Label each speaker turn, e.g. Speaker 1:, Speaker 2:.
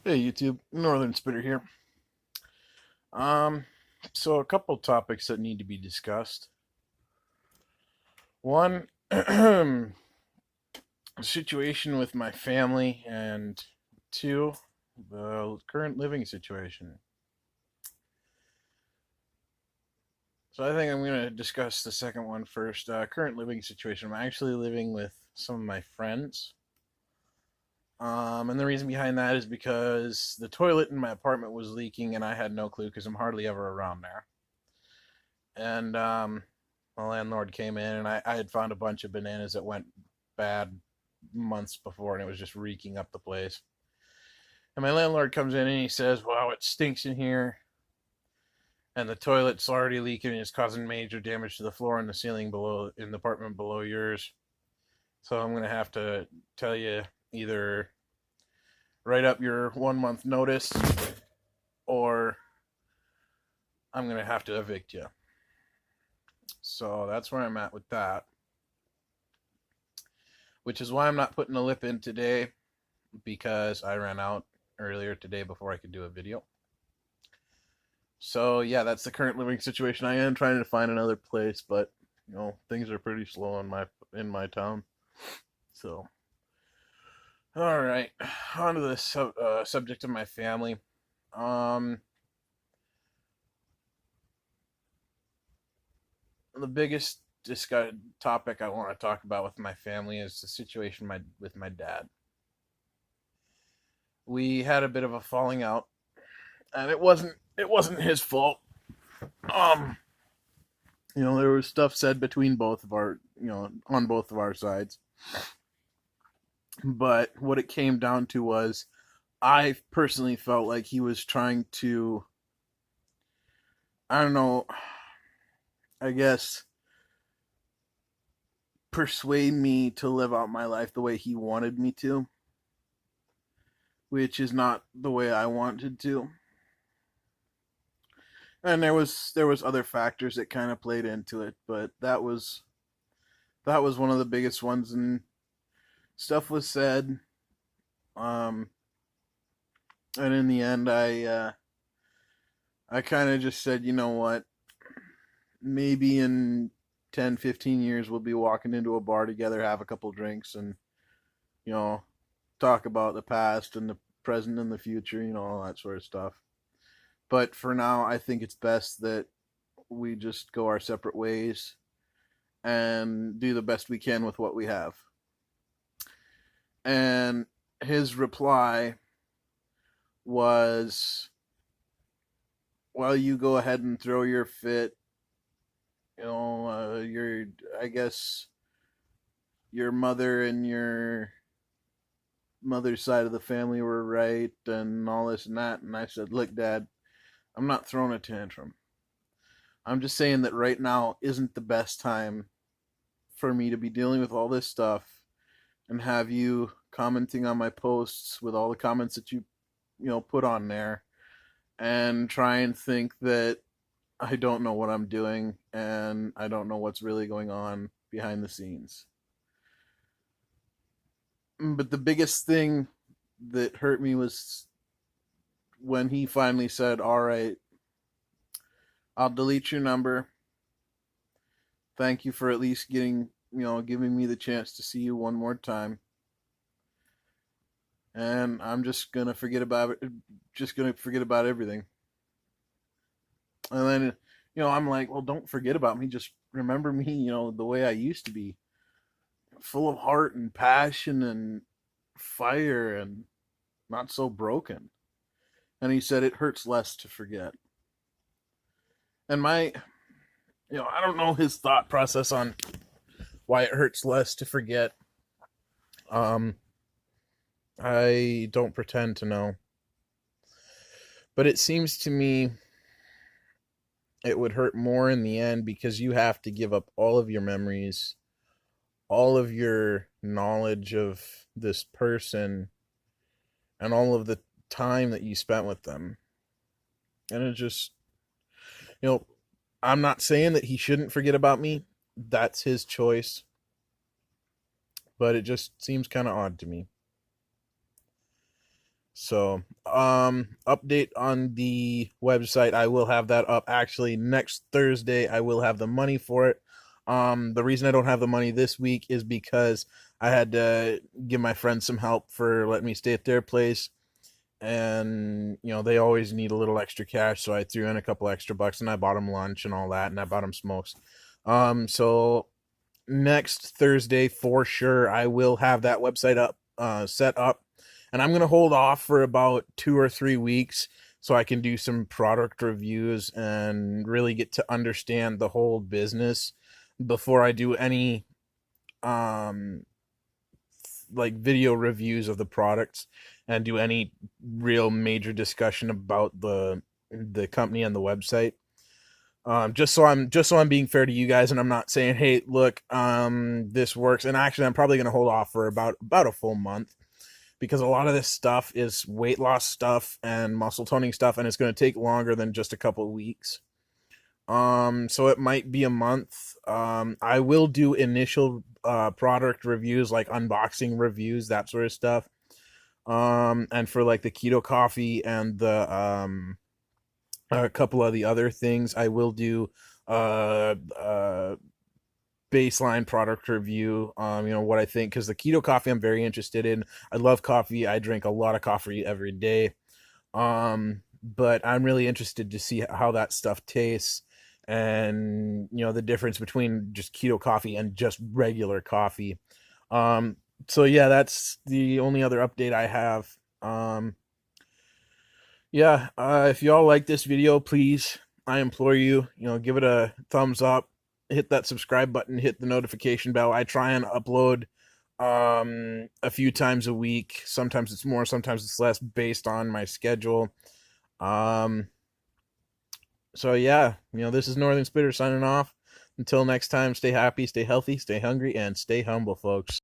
Speaker 1: Hey YouTube, Northern Spitter here. Um, so a couple topics that need to be discussed. One, situation with my family, and two, the current living situation. So I think I'm going to discuss the second one first. Current living situation. I'm actually living with some of my friends. And the reason behind that is because the toilet in my apartment was leaking, and I had no clue because I'm hardly ever around there. And my landlord came in, and I had found a bunch of bananas that went bad months before, and it was just reeking up the place. And my landlord comes in and he says, "Wow, it stinks in here, and the toilet's already leaking and it's causing major damage to the floor and the ceiling below in the apartment below yours. So I'm gonna have to tell you either write up your 1 month notice, or I'm gonna have to evict you." So that's where I'm at with that, which is why I'm not putting a lip in today, because I ran out earlier today before I could do a video. So yeah, that's the current living situation. I am trying to find another place, but things are pretty slow in my town. So all right, on to the subject of my family. Um, the biggest topic I want to talk about with my family is the situation with my dad. We had a bit of a falling out, and it wasn't his fault. Um, there was stuff said between both of our, on both of our sides. But what it came down to was I personally felt like he was trying to, I don't know, I guess, persuade me to live out my life the way he wanted me to, which is not the way I wanted to. And there was other factors that kind of played into it, but that was one of the biggest ones, and stuff was said. Um, and in the end, I kind of just said, you know what? Maybe in 10, 15 years, we'll be walking into a bar together, have a couple drinks, and, you know, talk about the past and the present and the future, all that sort of stuff. But for now, I think it's best that we just go our separate ways and do the best we can with what we have. And his reply was, well, you go ahead and throw your fit. Your, I guess, your mother and your mother's side of the family were right and all this and that. And I said, look, Dad, I'm not throwing a tantrum. I'm just saying that right now isn't the best time for me to be dealing with all this stuff and have you commenting on my posts with all the comments that you put on there, and try and think that I don't know what I'm doing and I don't know what's really going on behind the scenes. But the biggest thing that hurt me was when he finally said, "All right, I'll delete your number. Thank you for at least giving me the chance to see you one more time. And I'm just gonna forget about it. Just gonna forget about everything." And then, I'm like, "Well, don't forget about me. Just remember me, the way I used to be, full of heart and passion and fire and not so broken." And he said, "It hurts less to forget." And I don't know his thought process on why it hurts less to forget. Um, I don't pretend to know. But it seems to me it would hurt more in the end, because you have to give up all of your memories, all of your knowledge of this person, and all of the time that you spent with them. And it just, you know, I'm not saying that he shouldn't forget about me. That's his choice. But it just seems kind of odd to me. So, update on the website. I will have that up actually next Thursday. I will have the money for it. The reason I don't have the money this week is because I had to give my friends some help for letting me stay at their place. And, they always need a little extra cash. So I threw in a couple extra bucks and I bought them lunch and all that. And I bought them smokes. So next Thursday for sure, I will have that website up, set up. And I'm going to hold off for about 2 or 3 weeks so I can do some product reviews and really get to understand the whole business before I do any like video reviews of the products and do any real major discussion about the company and the website. Just so I'm being fair to you guys, and I'm not saying, hey, look, this works. And actually, I'm probably going to hold off for about a full month, because a lot of this stuff is weight loss stuff and muscle toning stuff, and it's going to take longer than just a couple of weeks. So it might be a month. I will do initial product reviews, like unboxing reviews, that sort of stuff. And for like the keto coffee and the a couple of the other things, I will do baseline product review. What I think, because the keto coffee I'm very interested in. I love coffee. I drink a lot of coffee every day. But I'm really interested to see how that stuff tastes, and the difference between just keto coffee and just regular coffee. So yeah, that's the only other update I have. Yeah, if y'all like this video, please, I implore you, give it a thumbs up, hit that subscribe button, hit the notification bell. I try and upload a few times a week. Sometimes it's more, sometimes it's less, based on my schedule. So yeah, this is Northern Spitter signing off. Until next time, stay happy, stay healthy, stay hungry, and stay humble, folks.